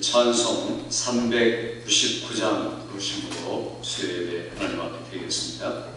찬송 399장 부르심으로 수요예배 하나님 앞에 드리겠습니다.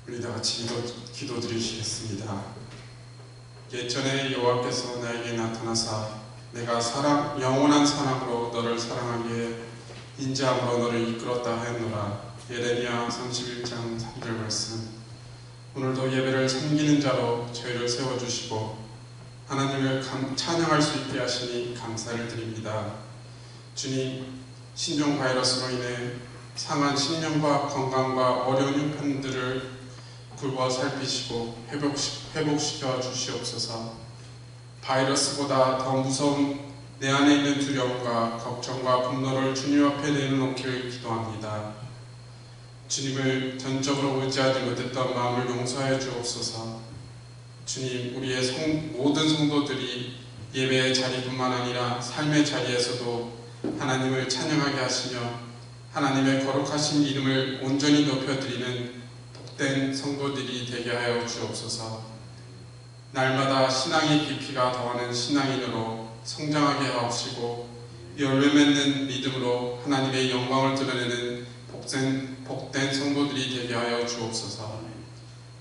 우리 다 같이 기도드리시겠습니다. 예전에 여호와께서 나에게 나타나사 내가 영원한 사랑으로 너를 사랑하기에 인자함으로 너를 이끌었다 하였노라. 예레미야 31장 3절 말씀. 오늘도 예배를 섬기는 자로 저희를 세워주시고 하나님을 찬양할 수 있게 하시니 감사를 드립니다. 주님, 신종 바이러스로 인해 상한 심령과 건강과 어려운 형편들을 굴보 살피시고 회복시켜 주시옵소서. 바이러스보다 더 무서운 내 안에 있는 두려움과 걱정과 분노를 주님 앞에 내려놓기를 기도합니다. 주님을 전적으로 의지하지 못했던 마음을 용서하여 주옵소서. 주님, 우리의 모든 성도들이 예배의 자리뿐만 아니라 삶의 자리에서도 하나님을 찬양하게 하시며 하나님의 거룩하신 이름을 온전히 높여드리는 복된 성도들이 되게 하여 주옵소서. 날마다 신앙의 깊이가 더하는 신앙인으로 성장하게 하옵시고 열매 맺는 믿음으로 하나님의 영광을 드러내는 복된 성도들이 되게 하여 주옵소서.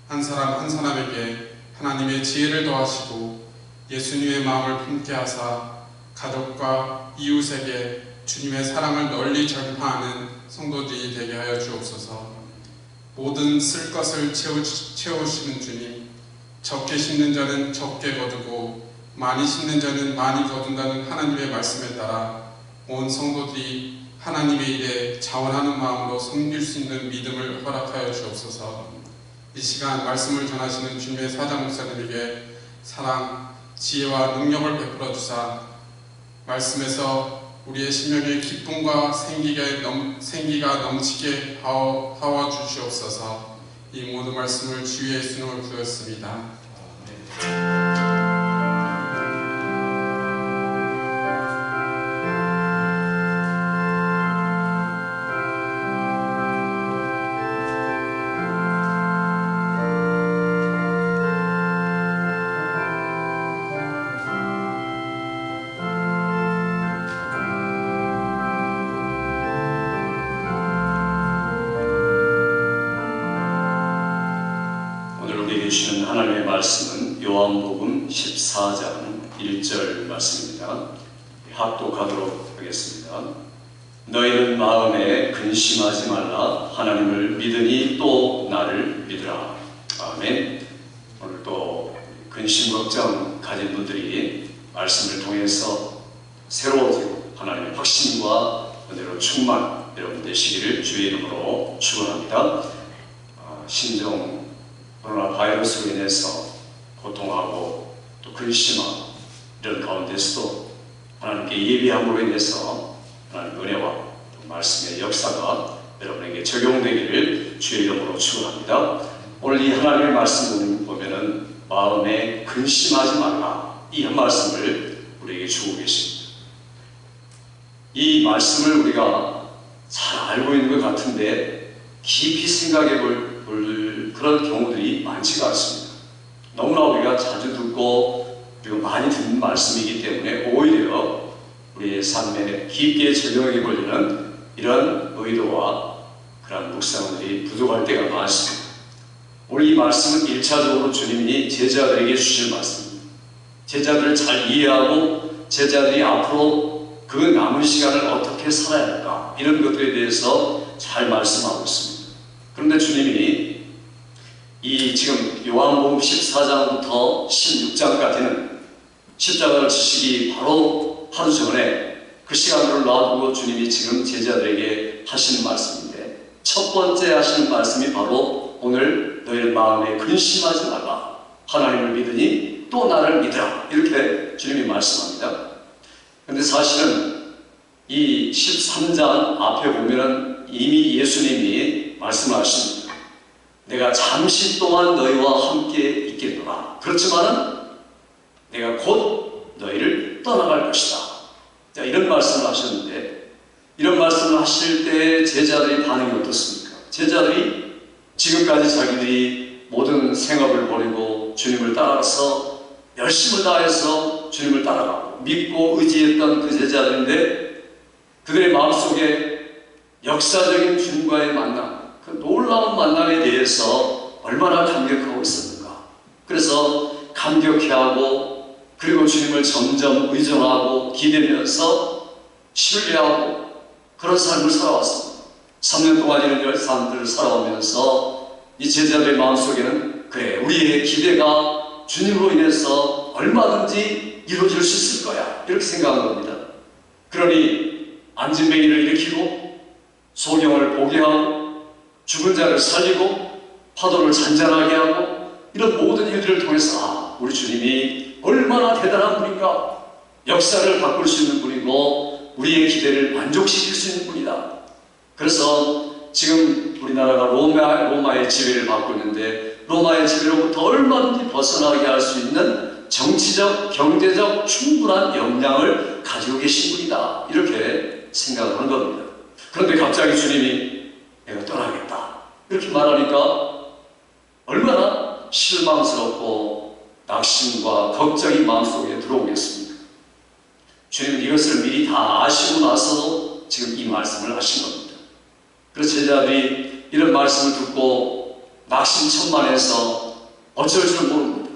한 사람 한 사람에게 하나님의 지혜를 더하시고 예수님의 마음을 품게 하사 가족과 이웃에게 주님의 사랑을 널리 전파하는 성도들이 되게 하여 주옵소서. 모든 쓸 것을 채우시는 주님, 적게 심는 자는 적게 거두고 많이 심는 자는 많이 거둔다는 하나님의 말씀에 따라 온 성도들이 하나님의 일에 자원하는 마음으로 섬길 수 있는 믿음을 허락하여 주옵소서. 이 시간 말씀을 전하시는 주님의 사장 목사님에게 사랑, 지혜와 능력을 베풀어 주사 말씀에서 우리의 심령에 기쁨과 생기가 넘치게 하와 주시옵소서. 이 모든 말씀을 주의 예수님을 구했습니다. 주시는 하나님의 말씀은 요한복음 14장 1절 말씀입니다. 합독하도록 하겠습니다. 너희는 마음에 근심하지 말라. 하나님을 믿으니 또 나를 믿으라. 아멘. 오늘 또 근심 걱정 가진 분들이 말씀을 통해서 새로워지고 하나님의 확신과 은혜로 충만 여러분 되시기를 주의 이름으로 축원합니다. 신종 코로나 바이러스로 인해서 고통하고 또 근심하고 이런 가운데서도 하나님께 예비함으로 인해서 하나님 은혜와 또 말씀의 역사가 여러분에게 적용되기를 주의 이름으로 축원합니다. 오늘 이 하나님의 말씀을 보면은 마음에 근심하지 말라, 이 한 말씀을 우리에게 주고 계십니다. 이 말씀을 우리가 잘 알고 있는 것 같은데 깊이 생각해 볼 그런 경우들이 많지가 않습니다. 너무나 우리가 자주 듣고 그리고 많이 듣는 말씀이기 때문에 오히려 우리의 삶에 깊게 적용해 보려는 이런 의도와 그런 묵상들이 부족할 때가 많습니다. 오늘 이 말씀은 1차적으로 주님이 제자들에게 주실 말씀입니다. 제자들을 잘 이해하고 제자들이 앞으로 그 남은 시간을 어떻게 살아야 할까, 이런 것들에 대해서 잘 말씀하고 있습니다. 그런데 주님이 이 지금 요한복음 14장부터 16장까지는 십자가를 지시기 바로 하루 전에 그 시간을 놔두고 주님이 지금 제자들에게 하시는 말씀인데, 첫 번째 하시는 말씀이 바로 오늘 너희는 마음에 근심하지 말라. 하나님을 믿으니 또 나를 믿으라. 이렇게 주님이 말씀합니다. 그런데 사실은 이 13장 앞에 보면은 이미 예수님이 말씀하십니다. 내가 잠시 동안 너희와 함께 있겠노라. 그렇지만은 내가 곧 너희를 떠나갈 것이다. 자, 이런 말씀을 하셨는데, 이런 말씀을 하실 때 제자들의 반응이 어떻습니까? 제자들이 지금까지 자기들이 모든 생업을 버리고 주님을 따라서 열심을 다해서 주님을 따라가고 믿고 의지했던 그 제자들인데, 그들의 마음속에 역사적인 주님과의 만남, 그 놀라운 만남에 대해서 얼마나 감격하고 있었는가. 그래서 감격해하고 그리고 주님을 점점 의존하고 기대면서 신뢰하고 그런 삶을 살아왔습니다. 3년 동안 이런 삶들을 살아오면서 이 제자들의 마음속에는 그래, 우리의 기대가 주님으로 인해서 얼마든지 이루어질 수 있을 거야, 이렇게 생각한 겁니다. 그러니 안진뱅이를 일으키고 소경을 보게 하고 죽은 자를 살리고 파도를 잔잔하게 하고 이런 모든 일들을 통해서 우리 주님이 얼마나 대단한 분인가, 역사를 바꿀 수 있는 분이고 우리의 기대를 만족시킬 수 있는 분이다. 그래서 지금 우리나라가 로마의 지배를 받고 있는데 로마의 지배로부터 얼마든지 벗어나게 할 수 있는 정치적, 경제적 충분한 역량을 가지고 계신 분이다, 이렇게 생각을 한 겁니다. 그런데 갑자기 주님이 내가 떠나겠다 이렇게 말하니까 얼마나 실망스럽고 낙심과 걱정이 마음속에 들어오겠습니까? 주님은 이것을 미리 다 아시고 나서 지금 이 말씀을 하신 겁니다. 그래서 제자들이 이런 말씀을 듣고 낙심천만해서 어쩔 줄 모릅니다.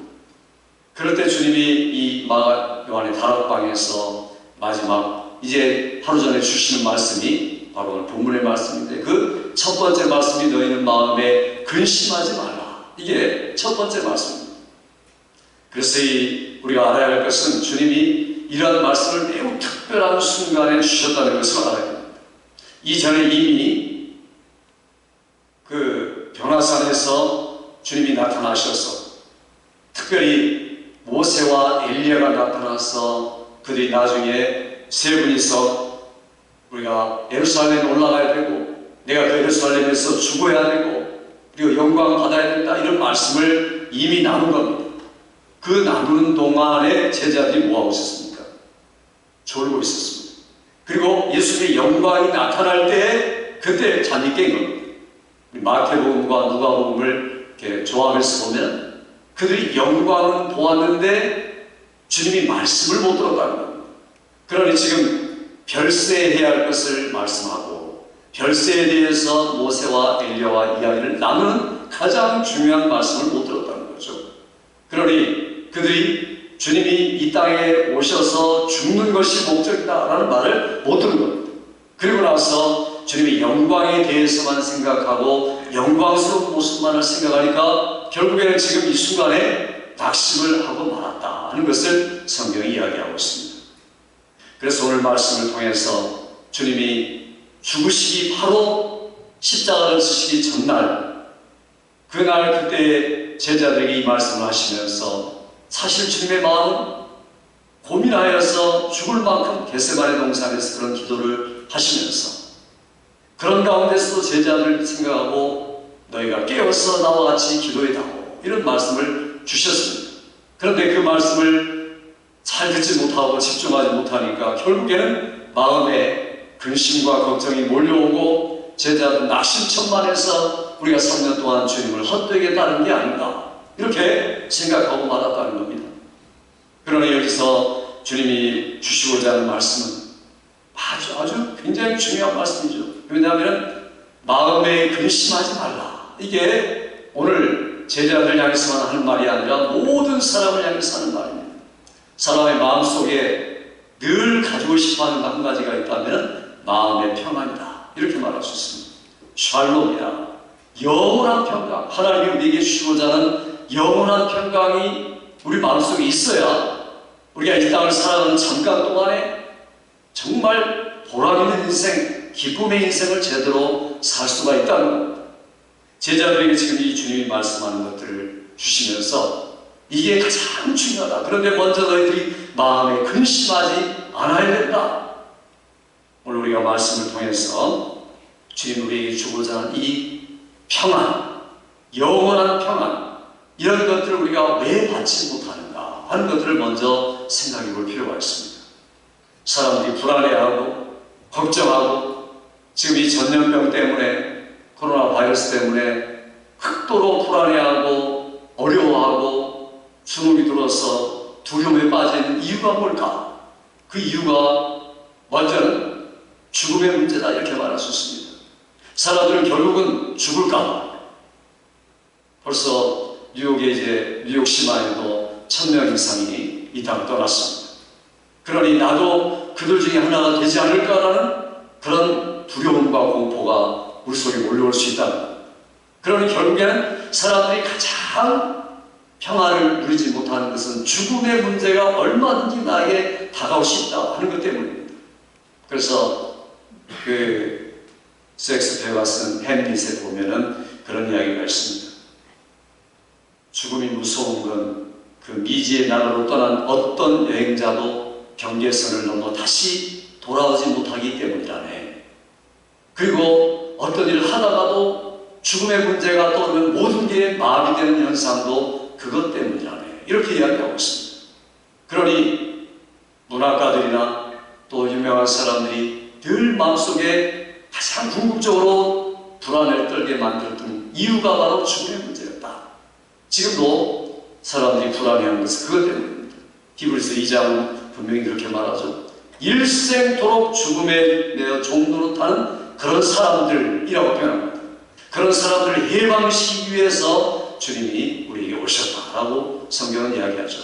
그럴 때 주님이 이 요한의 다락방에서 마지막 이제 하루 전에 주시는 말씀이 바로 오늘 본문의 말씀인데, 그 첫 번째 말씀이 너희는 마음에 근심하지 말라. 이게 첫 번째 말씀입니다. 그래서 우리가 알아야 할 것은 주님이 이러한 말씀을 매우 특별한 순간에 주셨다는 것을 알아야 됩니다. 이전에 이미 그 변화산에서 주님이 나타나셔서 특별히 모세와 엘리야가 나타나서 그들이 나중에 세 분이서 우리가 예루살렘에 올라가야 되고 내가 그 예루살렘에서 죽어야 되고 그리고 영광 받아야 된다, 이런 말씀을 이미 나눈 겁니다. 그 나누는 동안에 제자들이 뭐하고 있었습니까? 졸고 있었습니다. 그리고 예수님의 영광이 나타날 때 그때 잠이 깬 겁니다. 마태복음과 누가복음을 이렇게 조합해서 보면 그들이 영광은 보았는데 주님이 말씀을 못 들었다는 겁니다. 그러니 지금 별세해야 할 것을 말씀하고 별세에 대해서 모세와 엘리야와 이야기를 나누는 가장 중요한 말씀을 못 들었다는 거죠. 그러니 그들이 주님이 이 땅에 오셔서 죽는 것이 목적이다라는 말을 못 들은 겁니다. 그리고 나서 주님의 영광에 대해서만 생각하고 영광스러운 모습만을 생각하니까 결국에는 지금 이 순간에 낙심을 하고 말았다 하는 것을 성경이 이야기하고 있습니다. 그래서 오늘 말씀을 통해서 주님이 죽으시기 바로 십자가를 지시기 전날, 그날 그때 제자들에게 이 말씀을 하시면서 사실 주님의 마음은 고민하여서 죽을 만큼 겟세마네 동산에서 그런 기도를 하시면서 그런 가운데서도 제자들 생각하고 너희가 깨어서 나와 같이 기도해다오, 이런 말씀을 주셨습니다. 그런데 그 말씀을 잘 듣지 못하고 집중하지 못하니까 결국에는 마음에 근심과 걱정이 몰려오고 제자들 낙심천만해서 우리가 3년 동안 주님을 헛되게 따른 게 아닌가, 이렇게 생각하고 말았다는 겁니다. 그러나 여기서 주님이 주시고자 하는 말씀은 아주 굉장히 중요한 말씀이죠. 왜냐하면 마음에 근심하지 말라, 이게 오늘 제자들 향해서만 하는 말이 아니라 모든 사람을 향해서 하는 말입니다. 사람의 마음속에 늘 가지고 싶어하는 한 가지가 있다면 마음의 평안이다, 이렇게 말할 수 있습니다. 샬롬이라, 영원한 평강, 하나님이 우리에게 주시고자 하는 영원한 평강이 우리 마음속에 있어야 우리가 이 땅을 살아가는 잠깐 동안에 정말 보람 있는 인생, 기쁨의 인생을 제대로 살 수가 있다는 겁니다. 제자들에게 지금 이 주님이 말씀하는 것들을 주시면서 이게 가장 중요하다. 그런데 먼저 너희들이 마음에 근심하지 않아야 된다. 오늘 우리가 말씀을 통해서 주님 우리에게 주고자 하는 이 평안, 영원한 평안, 이런 것들을 우리가 왜 받지 못하는가 하는 것들을 먼저 생각해 볼 필요가 있습니다. 사람들이 불안해하고 걱정하고 지금 이 전염병 때문에, 코로나 바이러스 때문에 극도로 불안해하고 어려워하고 주눅이 들어서 두려움에 빠진 이유가 뭘까? 그 이유가 먼저는 죽음의 문제다, 이렇게 말할 수 있습니다. 사람들은 결국은 죽을까. 벌써 뉴욕 시마에도 1000명 이상이 이 땅을 떠났습니다. 그러니 나도 그들 중에 하나가 되지 않을까라는 그런 두려움과 공포가 우리 속에 몰려올 수 있다. 그러니 결국에는 사람들이 가장 평화를 누리지 못하는 것은 죽음의 문제가 얼마든지 나에게 다가올 수 있다 하는 것 때문입니다. 그래서 그 섹스피어가 쓴 햄릿에 보면은 그런 이야기가 있습니다. 죽음이 무서운 건 그 미지의 나라로 떠난 어떤 여행자도 경계선을 넘어 다시 돌아오지 못하기 때문이라네. 그리고 어떤 일을 하다가도 죽음의 문제가 떠오르면 모든 게 마비되는 현상도 그것 때문이라네. 이렇게 이야기하고 있습니다. 그러니 문학가들이나 또 유명한 사람들이 늘 마음속에 가장 궁극적으로 불안을 떨게 만들었던 이유가 바로 죽음의 문제였다. 지금도 사람들이 불안해하는 것은 그것 때문입니다. 히브리서 2장은 분명히 그렇게 말하죠. 일생토록 죽음에 내어 종노릇하는 그런 사람들이라고 표현합니다. 그런 사람들을 해방시키기 위해서 주님이 우리에게 오셨다라고 성경은 이야기하죠.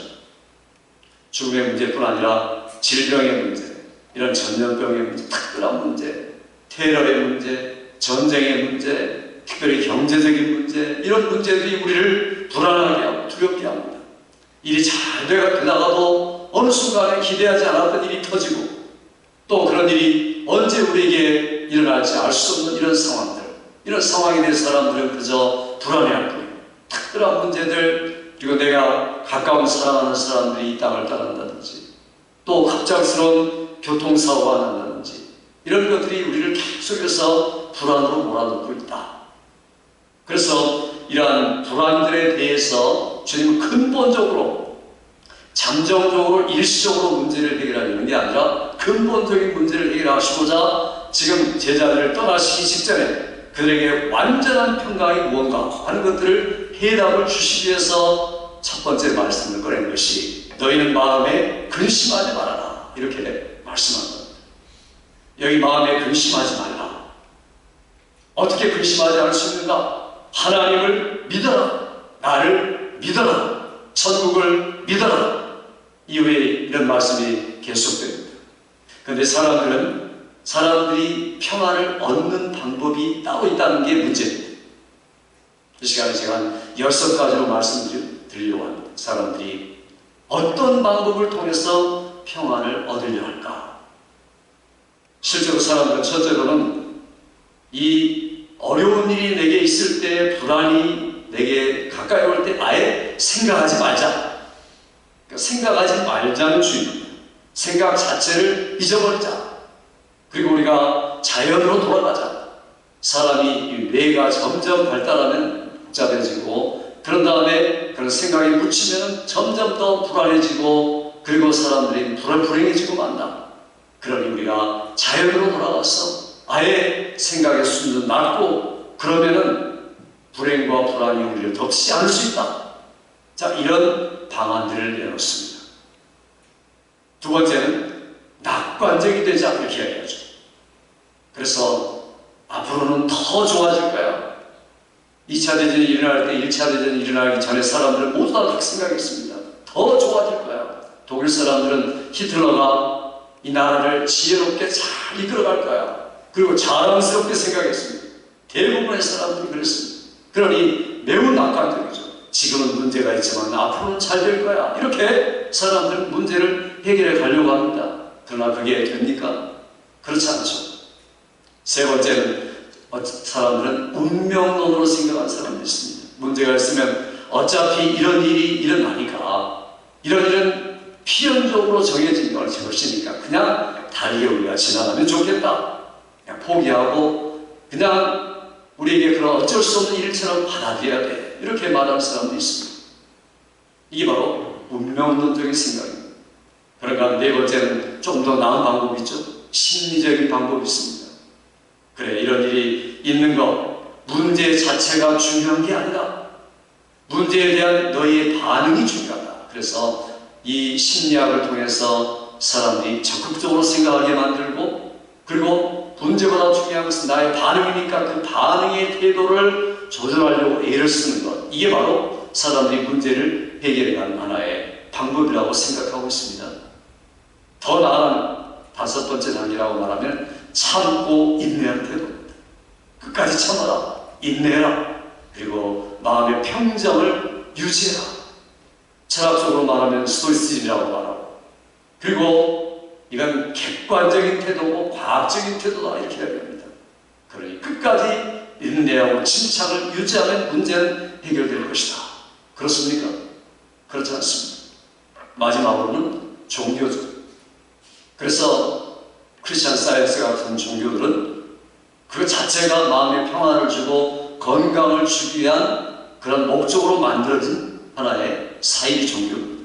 죽음의 문제뿐 아니라 질병의 문제, 이런 전염병의 문제, 특별한 문제, 테러의 문제, 전쟁의 문제, 특별히 경제적인 문제, 이런 문제들이 우리를 불안하게 하고 두렵게 합니다. 일이 잘 되다가도 어느 순간에 기대하지 않았던 일이 터지고, 또 그런 일이 언제 우리에게 일어날지 알 수 없는 이런 상황들, 이런 상황에 대해서 사람들은 그저 불안해할 뿐이에요. 특별한 문제들, 그리고 내가 가까운 사랑하는 사람들이 이 땅을 떠난다든지, 또 갑작스러운 교통사고가 난다든지, 이런 것들이 우리를 계속해서 불안으로 몰아넣고 있다. 그래서 이러한 불안들에 대해서 주님은 근본적으로, 잠정적으로, 일시적으로 문제를 해결하려는 게 아니라 근본적인 문제를 해결하시고자 지금 제자들을 떠나시기 직전에 그들에게 완전한 평강이 무언가 하는 것들을 해답을 주시기 위해서 첫 번째 말씀을 꺼낸 것이 너희는 마음에 근심하지 말아라, 이렇게 말씀한 겁니다. 여기 마음에 근심하지 말라. 어떻게 근심하지 않을 수 있는가? 하나님을 믿어라. 나를 믿어라. 천국을 믿어라. 이후에 이런 말씀이 계속됩니다. 그런데 사람들이 평안을 얻는 방법이 따로 있다는 게 문제입니다. 이 시간에 제가 한 6가지로 말씀드리려고 합니다. 사람들이 어떤 방법을 통해서 평안을 얻으려 할까? 실제로 사람들은 첫째로는 이 어려운 일이 내게 있을 때, 불안이 내게 가까이 올 때 아예 생각하지 말자. 그러니까 생각하지 말자는 주의입니다. 생각 자체를 잊어버리자. 그리고 우리가 자연으로 돌아가자. 사람이 뇌가 점점 발달하면 복잡해지고, 그런 다음에 그런 생각이 묻히면 점점 더 불안해지고, 그리고 사람들이 불행해지고 만다. 그러니 우리가 자연으로 돌아가서 아예 생각의 수준을 낮고, 그러면은 불행과 불안이 우리를 덮치지 않을 수 있다. 자, 이런 방안들을 내놓습니다. 두 번째는 낙관적이 되자, 이렇게 이야기하죠. 그래서 앞으로는 더 좋아질 거야. 2차 대전이 일어날 때 1차 대전이 일어나기 전에 사람들은 모두 다 그렇게 생각했습니다. 더 좋아질 거야. 독일 사람들은 히틀러가 이 나라를 지혜롭게 잘 이끌어갈 거야. 그리고 자랑스럽게 생각했습니다. 대부분의 사람들이 그랬습니다. 그러니 매우 낙관적이죠. 지금은 문제가 있지만 앞으로는 잘 될 거야. 이렇게 사람들은 문제를 해결해 가려고 합니다. 그러나 그게 됩니까? 그렇지 않죠. 세 번째는 사람들은 운명론으로 생각하는 사람들이 있습니다. 문제가 있으면 어차피 이런 일이 일어나니까, 이런 일은 필연적으로 정해진 것이니까 그냥 달게 우리가 지나가면 좋겠다. 그냥 포기하고 그냥 우리에게 그런 어쩔 수 없는 일처럼 받아들여야 돼. 이렇게 말하는 사람도 있습니다. 이게 바로 운명론적인 생각입니다. 그러니까 네 번째는 좀 더 나은 방법이 있죠. 심리적인 방법이 있습니다. 그래, 이런 일이 있는 것, 문제 자체가 중요한 게 아니라 문제에 대한 너희의 반응이 중요하다. 그래서 이 심리학을 통해서 사람들이 적극적으로 생각하게 만들고, 그리고 문제보다 중요한 것은 나의 반응이니까 그 반응의 태도를 조절하려고 애를 쓰는 것, 이게 바로 사람들이 문제를 해결해가는 하나의 방법이라고 생각하고 있습니다. 더 나아가는 다섯 번째 단계라고 말하면 참고 인내하는 태도입니다. 끝까지 참아라, 인내해라, 그리고 마음의 평정을 유지해라. 철학적으로 말하면 스토이시즘이라고 말하고, 그리고 이건 객관적인 태도고 과학적인 태도다, 이렇게 이야기합니다. 그러니 끝까지 인내하고 침착을 유지하면 문제는 해결될 것이다. 그렇습니까? 그렇지 않습니다. 마지막으로는 종교죠. 그래서 크리스천 사이언스 같은 종교들은 그 자체가 마음의 평안을 주고 건강을 주기 위한 그런 목적으로 만들어진 하나의 사이비 종교입니다.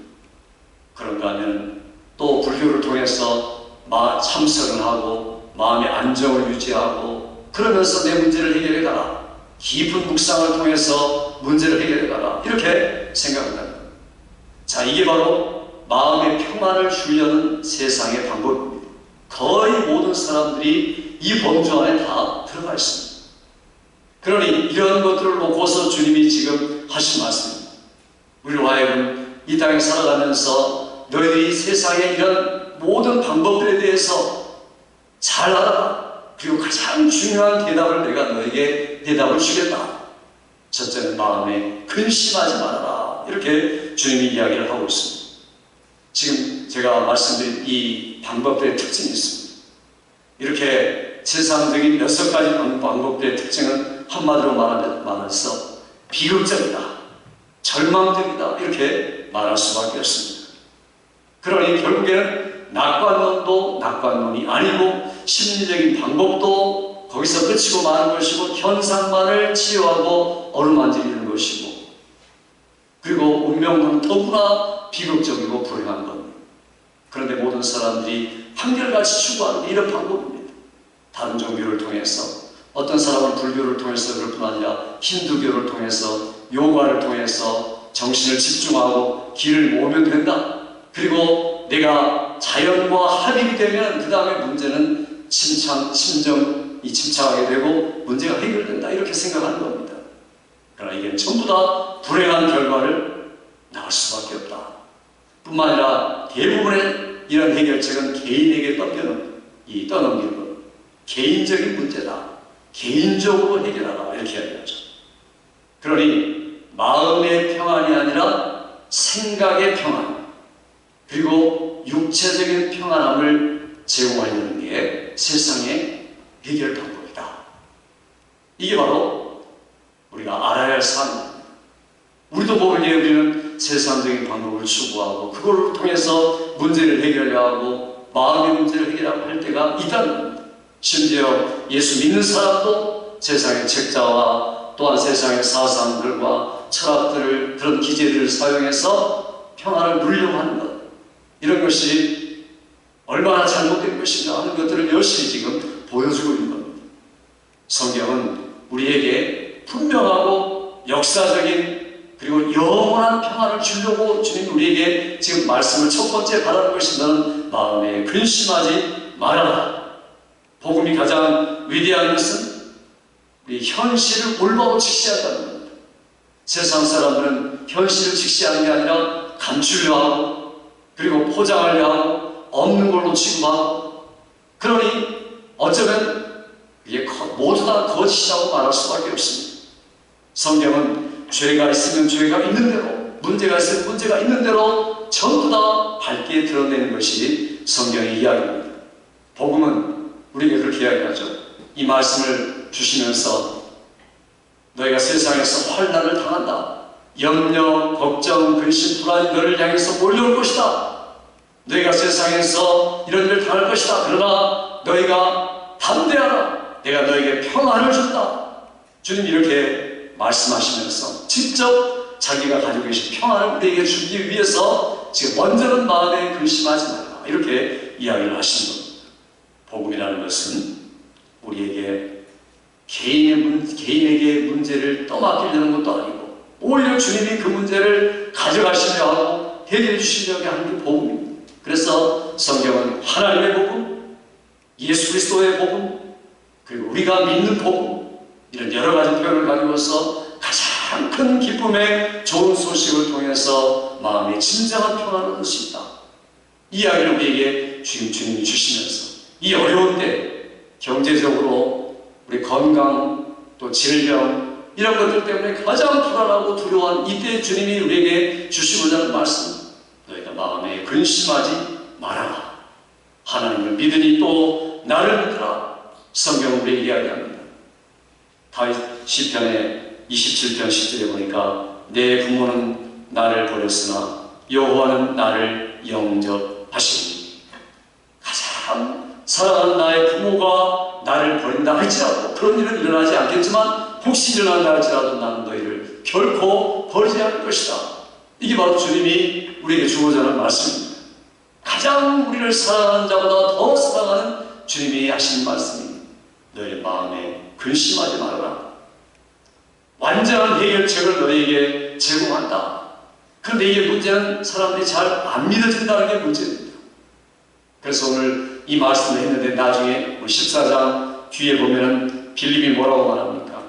그런가 하면 또 불교를 통해서 참선을 하고 마음의 안정을 유지하고, 그러면서 내 문제를 해결해 가라, 깊은 묵상을 통해서 문제를 해결해 가라, 이렇게 생각한다. 자, 이게 바로 마음의 평안을 주려는 세상의 방법입니다. 거의 모든 사람들이 이 범주 안에 다 들어가 있습니다. 그러니 이런 것들을 놓고서 주님이 지금 하신 말씀입니다. 우리로 하여금 이 땅에 살아가면서 너희들이 세상의 이런 모든 방법들에 대해서 잘 알아라. 그리고 가장 중요한 대답을 내가 너에게 대답을 주겠다. 첫째는 마음에 근심하지 말아라. 이렇게 주님이 이야기를 하고 있습니다. 지금 제가 말씀드린 이 방법들의 특징이 있습니다. 이렇게 세상적인 6가지 방법들의 특징은 한마디로 말해서 비극적이다, 절망적이다 이렇게 말할 수밖에 없습니다. 그러니 결국에는 낙관론도 낙관론이 아니고 심리적인 방법도 거기서 끝이고 마는 것이고 현상만을 치유하고 어루만지는 것이고 그리고 운명론은 더구나 비극적이고 불행한 겁니다. 그런데 모든 사람들이 한결같이 추구하는 게 이런 방법입니다. 다른 종교를 통해서 어떤 사람은 불교를 통해서 그럴 뿐 아니라 힌두교를 통해서 요가를 통해서 정신을 집중하고 길을 모으면 된다. 그리고 내가 자연과 합입이 되면 그 다음에 문제는 심정이 침착하게 되고 문제가 해결된다 이렇게 생각하는 겁니다. 그러나 이게 전부 다 불행한 결과를 낳을 수밖에 없다. 뿐만 아니라 대부분의 이런 해결책은 개인에게 떠넘기는 것. 개인적인 문제다. 개인적으로 해결하라 이렇게 이야기하죠. 그러니 마음의 평안이 아니라 생각의 평안 그리고 육체적인 평안함을 제공하려는 게 세상의 해결 방법이다. 이게 바로 우리가 알아야 할 사항입니다. 우리도 모르게 우리는 세상적인 방법을 추구하고 그걸 통해서 문제를 해결하고 마음의 문제를 해결하고 할 때가 있다는 겁니다. 심지어 예수 믿는 사람도 세상의 책자와 또한 세상의 사상들과 철학들을 그런 기제들을 사용해서 평안을 누리려고 하는 것 이런 것이 얼마나 잘못된 것인가 하는 것들을 열심히 지금 보여주고 있는 겁니다. 성경은 우리에게 분명하고 역사적인 그리고 영원한 평안을 주려고 주님 우리에게 지금 말씀을 첫 번째 바라는 것이 너는 마음에 근심하지 말아라. 복음이 가장 위대한 것은 우리 현실을 올바로 직시한다는 겁니다. 세상 사람들은 현실을 직시하는 게 아니라 감추려 하고 그리고 포장하려 하고 없는 걸로 취급하고 그러니 어쩌면 이게 모두 다 거짓이라고 말할 수밖에 없습니다. 성경은 죄가 있으면 죄가 있는 대로 문제가 있으면 문제가 있는 대로 전부 다 밝게 드러내는 것이 성경의 이야기입니다. 복음은 우리에게 그렇게 이야기하죠. 이 말씀을 주시면서 너희가 세상에서 환난을 당한다. 염려, 걱정, 근심, 불안이 너를 향해서 몰려올 것이다. 너희가 세상에서 이런 일을 당할 것이다. 그러나 너희가 담대하라. 내가 너에게 평안을 준다. 주님 이렇게 말씀하시면서 직접 자기가 가지고 계신 평안을 우리에게 주기 위해서 지금 먼저는 마음에 근심하지 말라. 이렇게 이야기를 하시는 겁니다. 복음이라는 것은 우리에게 개인에게 문제를 떠맡기려는 것도 아니고 오히려 주님이 그 문제를 가져가시려 하고 해결해 주시려고 하는 게 복음입니다. 그래서 성경은 하나님의 복음, 예수 그리스도의 복음, 그리고 우리가 믿는 복음 이런 여러 가지 표현을 가지고서 가장 큰 기쁨의 좋은 소식을 통해서 마음의 진정한 평안을 얻을 수 있다. 이 이야기를 우리에게 주님이 주시면서 이 어려운 때 경제적으로 우리 건강 또 질병 이런 것들 때문에 가장 불안하고 두려워한 이때 주님이 우리에게 주시고자 하는 말씀 너희가 마음에 근심하지 말아라. 하나님을 믿으니 또 나를 믿으라. 성경은 우리에게 이야기합니다. 다윗 시편의 27편 10절에 보니까 내 부모는 나를 버렸으나 여호와는 나를 영접하시니 가장 사랑하는 나의 부모가 나를 버린다 할지라도 그런 일은 일어나지 않겠지만 혹시 일어난다 할지라도 나는 너희를 결코 버리지 않을 것이다. 이게 바로 주님이 우리에게 주고자 하는 말씀입니다. 가장 우리를 사랑하는 자보다 더 사랑하는 주님이 하시는 말씀입니다. 너희 마음에 근심하지 말아라. 완전한 해결책을 너희에게 제공한다. 그런데 이게 문제는 사람들이 잘 안 믿어진다는 게 문제입니다. 그래서 오늘 이 말씀을 했는데 나중에 우리 14장 뒤에 보면은 빌립이 뭐라고 말합니까?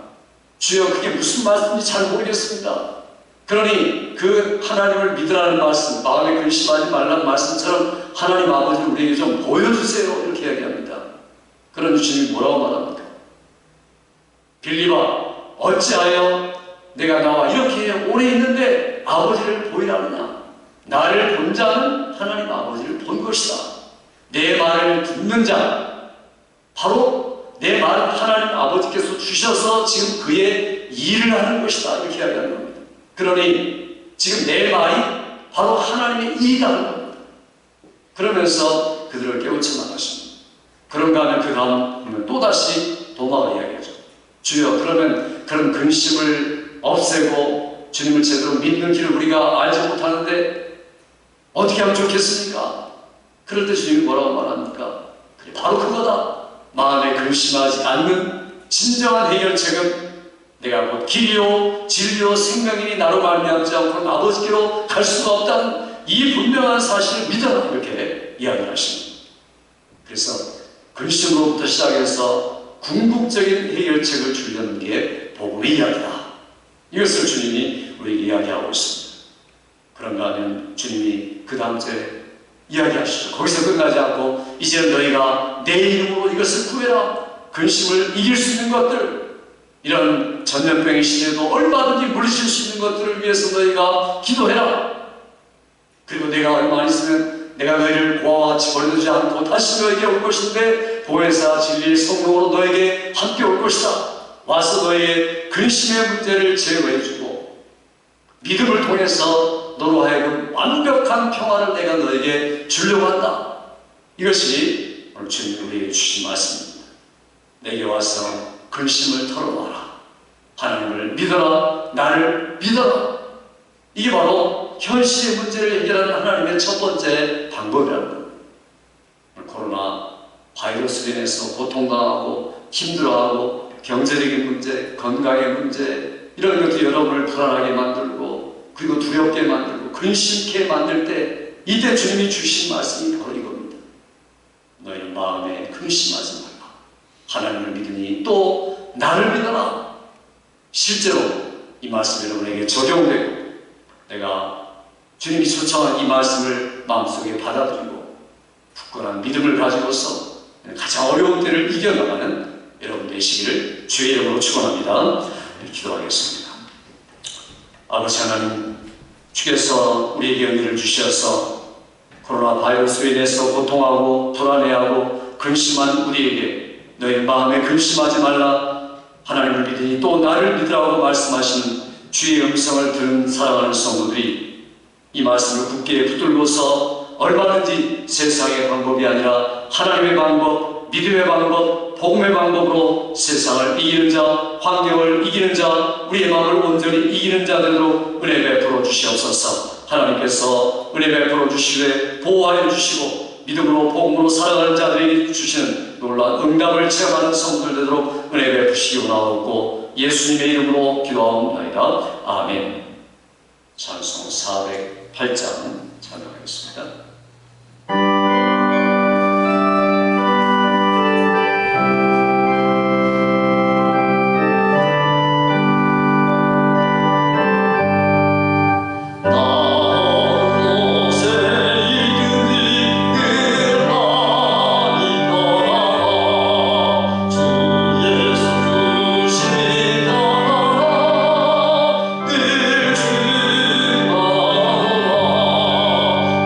주여 그게 무슨 말씀인지 잘 모르겠습니다. 그러니 그 하나님을 믿으라는 말씀, 마음에 근심하지 말라는 말씀처럼 하나님 아버지를 우리에게 좀 보여주세요. 이렇게 이야기합니다. 그런 주님이 뭐라고 말합니까? 빌립아, 어찌하여 내가 나와 이렇게 오래 있는데 아버지를 보이라느냐? 나를 본 자는 하나님 아버지를 본 것이다. 내 말을 듣는 자, 바로 내 말은 하나님 아버지께서 주셔서 지금 그의 일을 하는 것이다. 이렇게 이야기하는 겁니다. 그러니 지금 내 말이 바로 하나님의 일이라는 겁니다. 그러면서 그들을 깨우쳐 나가십니다. 그런가 하면 그 다음 보면 또다시 도마가 이야기하죠. 주여, 그러면 그런 근심을 없애고 주님을 제대로 믿는 길을 우리가 알지 못하는데 어떻게 하면 좋겠습니까? 그럴 때 주님이 뭐라고 말합니까? 그래, 바로 그거다. 마음에 근심하지 않는 진정한 해결책은 내가 곧 길이요 진리요 생명이니 나로 말미암지 않고는 아버지께로 갈 수가 없다는 이 분명한 사실을 믿어라. 이렇게 이야기를 하십니다. 그래서 근심으로부터 시작해서 궁극적인 해결책을 주려는 게 복음의 이야기다. 이것을 주님이 우리에게 이야기하고 있습니다. 그런가 하면 주님이 그 다음 주에 이야기하시죠. 거기서 끝나지 않고 이제 너희가 내 이름으로 이것을 구해라. 근심을 이길 수 있는 것들, 이런 전염병의 시대에도 얼마든지 물리칠 수 있는 것들을 위해서 너희가 기도해라. 그리고 내가 얼마 안 있으면 내가 너희를 고아와 같이 버려두지 않고 다시 너에게 올 것인데 보혜사 진리의 성령으로 너에게 함께 올 것이다. 와서 너희의 근심의 문제를 제거해주고 믿음을 통해서 너로 하여금 완벽한 평화를 내가 너에게 주려고 한다. 이것이 오늘 주님이 우리에게 주신 말씀입니다. 내게 와서 근심을 털어놔라. 하나님을 믿어라. 나를 믿어라. 이게 바로 현실의 문제를 해결하는 하나님의 첫 번째 방법이라는 겁니다. 코로나 바이러스로 인해서 고통당하고 힘들어하고 경제적인 문제, 건강의 문제, 이런 것들이 여러분을 불안하게 만들고 그리고 두렵게 만들고 근심케 만들 때 이때 주님이 주신 말씀이 바로 이겁니다. 너희는 마음에 근심하지 말라. 하나님을 믿으니 또 나를 믿어라. 실제로 이 말씀이 여러분에게 적용되고 내가 주님이 초청한 이 말씀을 마음속에 받아들이고 굳건한 믿음을 가지고서 가장 어려운 때를 이겨나가는 여러분 되시기를 주의 이름으로 축원합니다. 기도하겠습니다. 아버지 하나님, 주께서 우리에게 은혜를 주셔서 코로나 바이러스로 인해서 고통하고 불안해하고 근심한 우리에게 너희 마음에 근심하지 말라. 하나님을 믿으니 또 나를 믿으라고 말씀하시는 주의 음성을 들은 사랑하는 성도들이 이 말씀을 굳게 붙들고서 얼마든지 세상의 방법이 아니라 하나님의 방법, 믿음의 방법, 복음의 방법으로 세상을 이기는 자, 환경을 이기는 자, 우리의 마음을 온전히 이기는 자들로 은혜 베풀어 주시옵소서. 하나님께서 은혜 베풀어 주시되 보호하여 주시고 믿음으로 복음으로 살아가는 자들에게 주시는 놀라운 응답을 체험하는 성도들 되도록 은혜 베푸시기 원하옵고 예수님의 이름으로 기도하옵나이다. 아멘. 찬송 408장 찬양하겠습니다.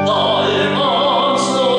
나의 마음속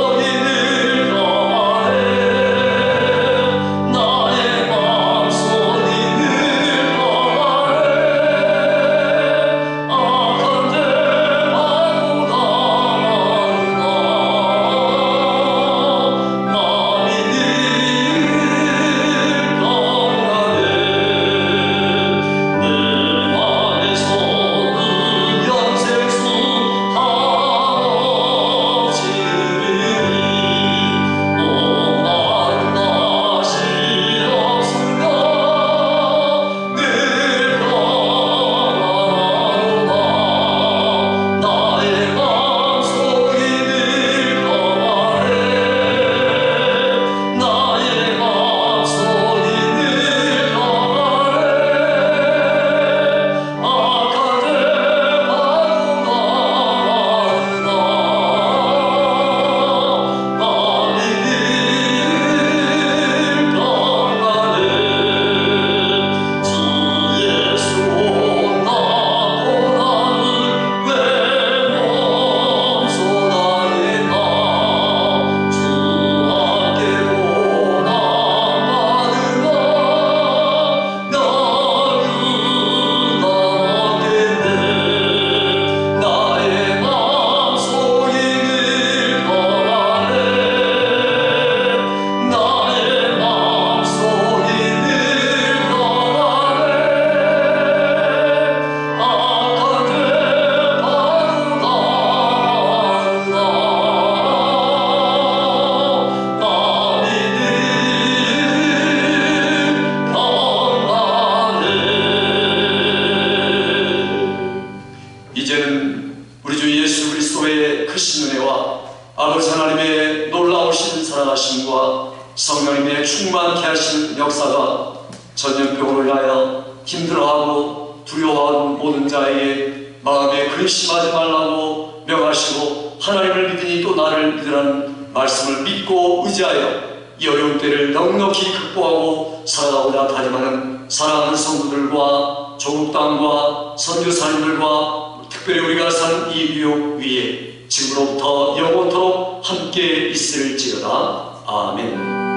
은혜와 성령님의 충만케 하시는 역사가 전염병으로 인하여 힘들어하고 두려워하는 모든 자에게 마음에 근심하지 말라고 명하시고, 하나님을 믿으니 또 나를 믿으라는 말씀을 믿고 의지하여 이 어려운 때를 넉넉히 극복하고 살아가고자 다짐하는 사랑하는 성도들과 조국 땅과 선교사님들과 특별히 우리가 사는 이 뉴욕 위에 지금으로부터 영원토록 함께 있을지어다. 아멘.